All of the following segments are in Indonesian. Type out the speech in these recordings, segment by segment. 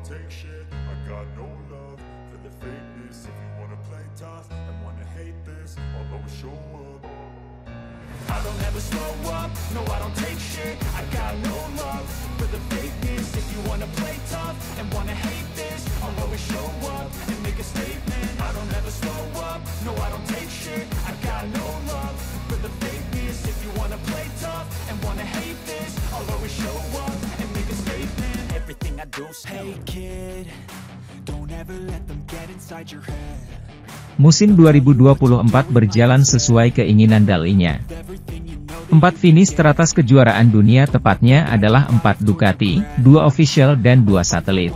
take shit. I got no love for the fakeness. If you wanna play tough and wanna hate this, I'll always show up. I don't ever slow up, no I don't take shit. I got no love for the fakeness. If you wanna play tough and wanna hate this, I'll always show up and make a statement. I don't ever slow up, no I don't take shit. I got no love for the fakeness. If you wanna play tough and wanna hate this, I'll always show up and make a statement. Everything I do, hey kid, don't ever let them get inside your head. Musim 2024 berjalan sesuai keinginan Dalinya. 4 finish teratas kejuaraan dunia tepatnya adalah 4 Ducati, 2 official dan 2 satelit.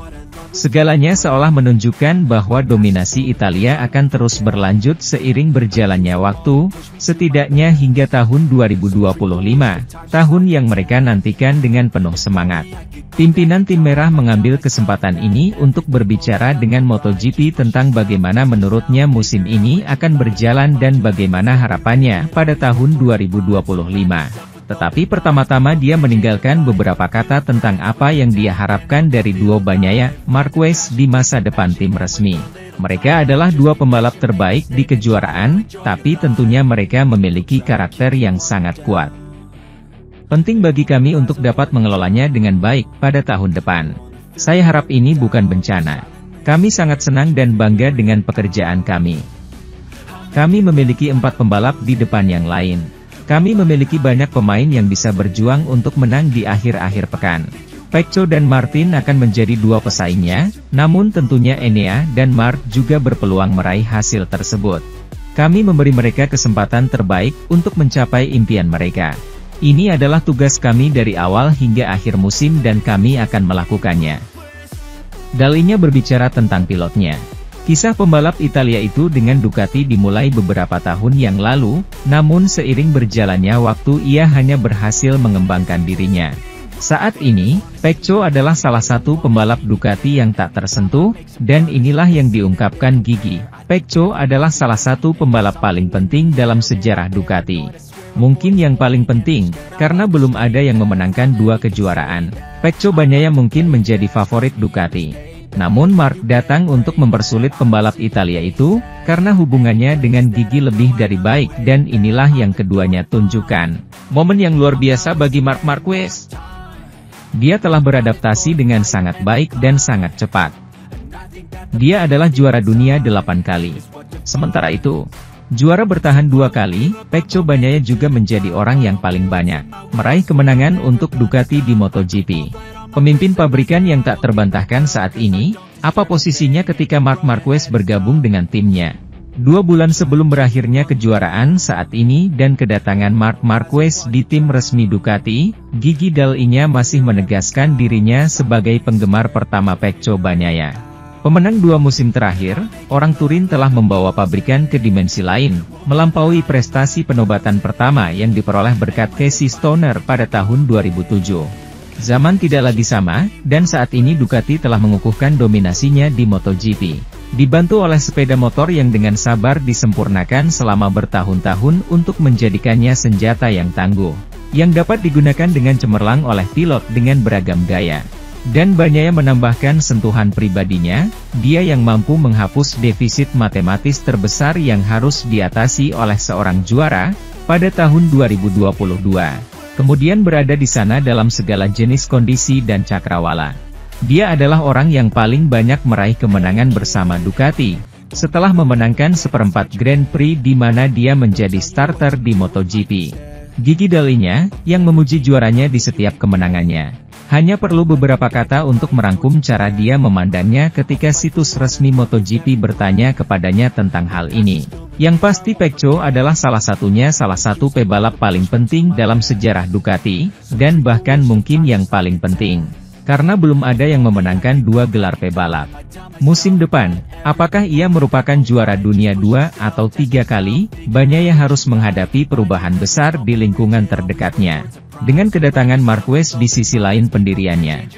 Segalanya seolah menunjukkan bahwa dominasi Italia akan terus berlanjut seiring berjalannya waktu, setidaknya hingga tahun 2025, tahun yang mereka nantikan dengan penuh semangat. Pimpinan tim merah mengambil kesempatan ini untuk berbicara dengan MotoGP tentang bagaimana menurutnya musim ini akan berjalan dan bagaimana harapannya pada tahun 2025. Tetapi pertama-tama dia meninggalkan beberapa kata tentang apa yang dia harapkan dari duo Bagnaia, Marquez di masa depan tim resmi. Mereka adalah 2 pembalap terbaik di kejuaraan, tapi tentunya mereka memiliki karakter yang sangat kuat. Penting bagi kami untuk dapat mengelolanya dengan baik pada tahun depan. Saya harap ini bukan bencana. Kami sangat senang dan bangga dengan pekerjaan kami. Kami memiliki 4 pembalap di depan yang lain. Kami memiliki banyak pemain yang bisa berjuang untuk menang di akhir-akhir pekan. Pecco dan Martin akan menjadi 2 pesaingnya, namun tentunya Enea dan Marc juga berpeluang meraih hasil tersebut. Kami memberi mereka kesempatan terbaik untuk mencapai impian mereka. Ini adalah tugas kami dari awal hingga akhir musim dan kami akan melakukannya. Dalinya berbicara tentang pilotnya. Kisah pembalap Italia itu dengan Ducati dimulai beberapa tahun yang lalu, namun seiring berjalannya waktu ia hanya berhasil mengembangkan dirinya. Saat ini, Pecco adalah salah satu pembalap Ducati yang tak tersentuh, dan inilah yang diungkapkan Gigi. Pecco adalah salah satu pembalap paling penting dalam sejarah Ducati. Mungkin yang paling penting, karena belum ada yang memenangkan 2 kejuaraan. Pecco Bagnaia mungkin menjadi favorit Ducati. Namun Marc datang untuk mempersulit pembalap Italia itu, karena hubungannya dengan Gigi lebih dari baik dan inilah yang keduanya tunjukkan. Momen yang luar biasa bagi Marc Marquez. Dia telah beradaptasi dengan sangat baik dan sangat cepat. Dia adalah juara dunia 8 kali. Sementara itu, juara bertahan 2 kali, Pecco Bagnaia juga menjadi orang yang paling banyak meraih kemenangan untuk Ducati di MotoGP. Pemimpin pabrikan yang tak terbantahkan saat ini, apa posisinya ketika Marc Marquez bergabung dengan timnya? 2 bulan sebelum berakhirnya kejuaraan saat ini dan kedatangan Marc Marquez di tim resmi Ducati, Gigi Dall'Igna masih menegaskan dirinya sebagai penggemar pertama Pecco Bagnaia. Pemenang 2 musim terakhir, orang Turin telah membawa pabrikan ke dimensi lain, melampaui prestasi penobatan pertama yang diperoleh berkat Casey Stoner pada tahun 2007. Zaman tidak lagi sama, dan saat ini Ducati telah mengukuhkan dominasinya di MotoGP. Dibantu oleh sepeda motor yang dengan sabar disempurnakan selama bertahun-tahun untuk menjadikannya senjata yang tangguh, yang dapat digunakan dengan cemerlang oleh pilot dengan beragam gaya. Dan Bagnaia menambahkan sentuhan pribadinya, dia yang mampu menghapus defisit matematis terbesar yang harus diatasi oleh seorang juara, pada tahun 2022. Kemudian berada di sana dalam segala jenis kondisi dan cakrawala. Dia adalah orang yang paling banyak meraih kemenangan bersama Ducati, setelah memenangkan seperempat Grand Prix di mana dia menjadi starter di MotoGP. Gigi Dall'Igna, yang memuji juaranya di setiap kemenangannya. Hanya perlu beberapa kata untuk merangkum cara dia memandangnya ketika situs resmi MotoGP bertanya kepadanya tentang hal ini. Yang pasti Pecco adalah salah satu pebalap paling penting dalam sejarah Ducati, dan bahkan mungkin yang paling penting. Karena belum ada yang memenangkan 2 gelar pebalap. Musim depan, apakah ia merupakan juara dunia 2 atau 3 kali, Bagnaia harus menghadapi perubahan besar di lingkungan terdekatnya. Dengan kedatangan Marquez di sisi lain pendiriannya.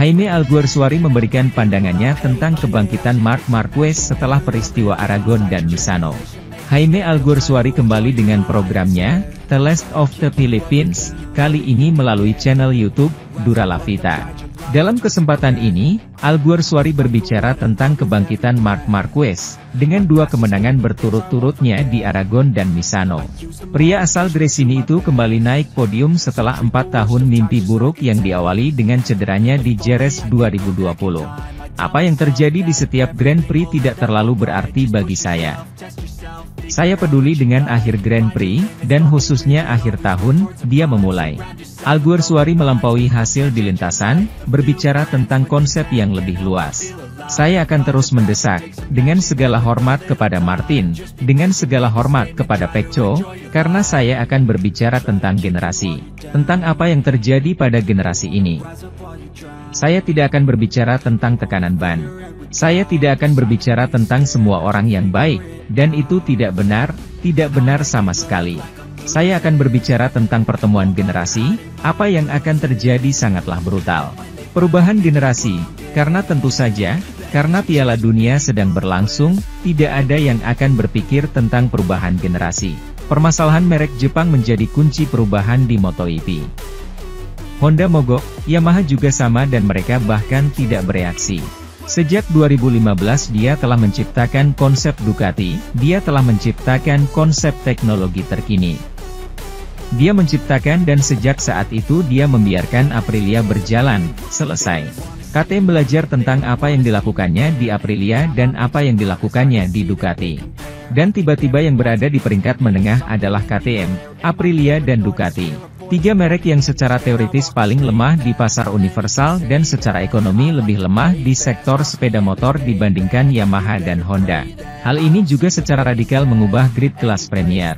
Jaime Alguersuari memberikan pandangannya tentang kebangkitan Marc Marquez setelah peristiwa Aragon dan Misano. Jaime Alguersuari kembali dengan programnya, The Last of the Philippines, kali ini melalui channel YouTube, Dura La Vita. Dalam kesempatan ini, Alguersuari berbicara tentang kebangkitan Marc Marquez, dengan 2 kemenangan berturut-turutnya di Aragon dan Misano. Pria asal Gresini itu kembali naik podium setelah 4 tahun mimpi buruk yang diawali dengan cederanya di Jerez 2020. Apa yang terjadi di setiap Grand Prix tidak terlalu berarti bagi saya. Saya peduli dengan akhir Grand Prix, dan khususnya akhir tahun, dia memulai. Alguersuari melampaui hasil di lintasan, berbicara tentang konsep yang lebih luas. Saya akan terus mendesak, dengan segala hormat kepada Martin, dengan segala hormat kepada Pecco, karena saya akan berbicara tentang generasi, tentang apa yang terjadi pada generasi ini. Saya tidak akan berbicara tentang tekanan ban. Saya tidak akan berbicara tentang semua orang yang baik, dan itu tidak benar sama sekali. Saya akan berbicara tentang pertemuan generasi, apa yang akan terjadi sangatlah brutal. Perubahan generasi, karena tentu saja, karena Piala Dunia sedang berlangsung, tidak ada yang akan berpikir tentang perubahan generasi. Permasalahan merek Jepang menjadi kunci perubahan di MotoGP. Honda mogok, Yamaha juga sama dan mereka bahkan tidak bereaksi. Sejak 2015 dia telah menciptakan konsep Ducati, dia telah menciptakan konsep teknologi terkini. Dia menciptakan dan sejak saat itu dia membiarkan Aprilia berjalan, selesai. KTM belajar tentang apa yang dilakukannya di Aprilia dan apa yang dilakukannya di Ducati. Dan tiba-tiba yang berada di peringkat menengah adalah KTM, Aprilia dan Ducati. 3 merek yang secara teoritis paling lemah di pasar universal dan secara ekonomi lebih lemah di sektor sepeda motor dibandingkan Yamaha dan Honda. Hal ini juga secara radikal mengubah grid kelas Premier.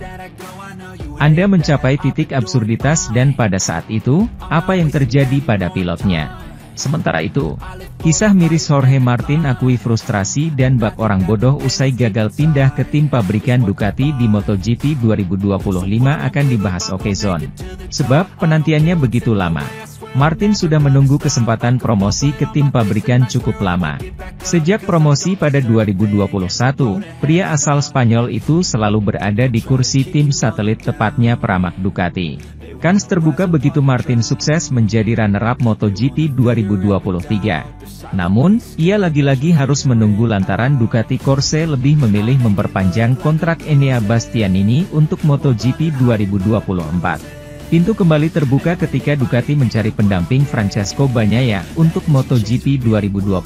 Anda mencapai titik absurditas dan pada saat itu, apa yang terjadi pada pilotnya? Sementara itu, kisah miris Jorge Martin akui frustrasi dan bak orang bodoh usai gagal pindah ke tim pabrikan Ducati di MotoGP 2025 akan dibahas Okezone. Sebab, penantiannya begitu lama. Martin sudah menunggu kesempatan promosi ke tim pabrikan cukup lama. Sejak promosi pada 2021, pria asal Spanyol itu selalu berada di kursi tim satelit tepatnya Pramac Ducati. Kans terbuka begitu Martin sukses menjadi runner-up MotoGP 2023. Namun, ia lagi-lagi harus menunggu lantaran Ducati Corse lebih memilih memperpanjang kontrak Enea Bastianini untuk MotoGP 2024. Pintu kembali terbuka ketika Ducati mencari pendamping Francesco Bagnaia untuk MotoGP 2025.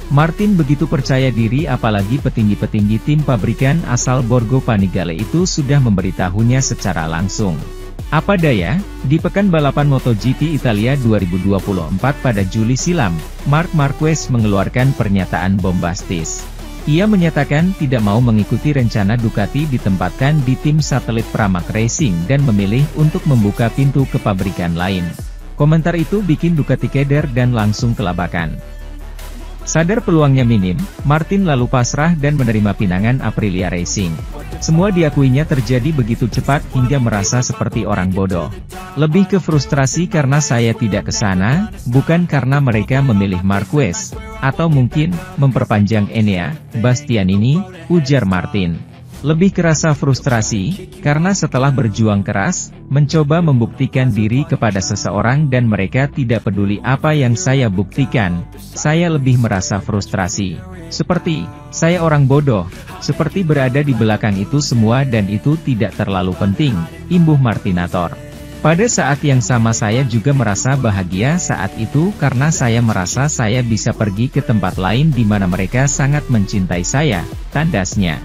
Martin begitu percaya diri apalagi petinggi-petinggi tim pabrikan asal Borgo Panigale itu sudah memberitahunya secara langsung. Apa daya, di pekan balapan MotoGP Italia 2024 pada Juli silam, Marc Marquez mengeluarkan pernyataan bombastis. Ia menyatakan tidak mau mengikuti rencana Ducati ditempatkan di tim satelit Pramac Racing dan memilih untuk membuka pintu ke pabrikan lain. Komentar itu bikin Ducati keder dan langsung kelabakan. Sadar peluangnya minim, Martin lalu pasrah dan menerima pinangan Aprilia Racing. Semua diakuinya terjadi begitu cepat hingga merasa seperti orang bodoh. Lebih ke frustrasi karena saya tidak ke sana, bukan karena mereka memilih Marquez, atau mungkin memperpanjang Enea Bastianini, ujar Martin. Lebih kerasa frustrasi, karena setelah berjuang keras, mencoba membuktikan diri kepada seseorang dan mereka tidak peduli apa yang saya buktikan, saya lebih merasa frustrasi. Seperti, saya orang bodoh, seperti berada di belakang itu semua dan itu tidak terlalu penting, imbuh Martinator. Pada saat yang sama saya juga merasa bahagia saat itu karena saya merasa saya bisa pergi ke tempat lain di mana mereka sangat mencintai saya, tandasnya.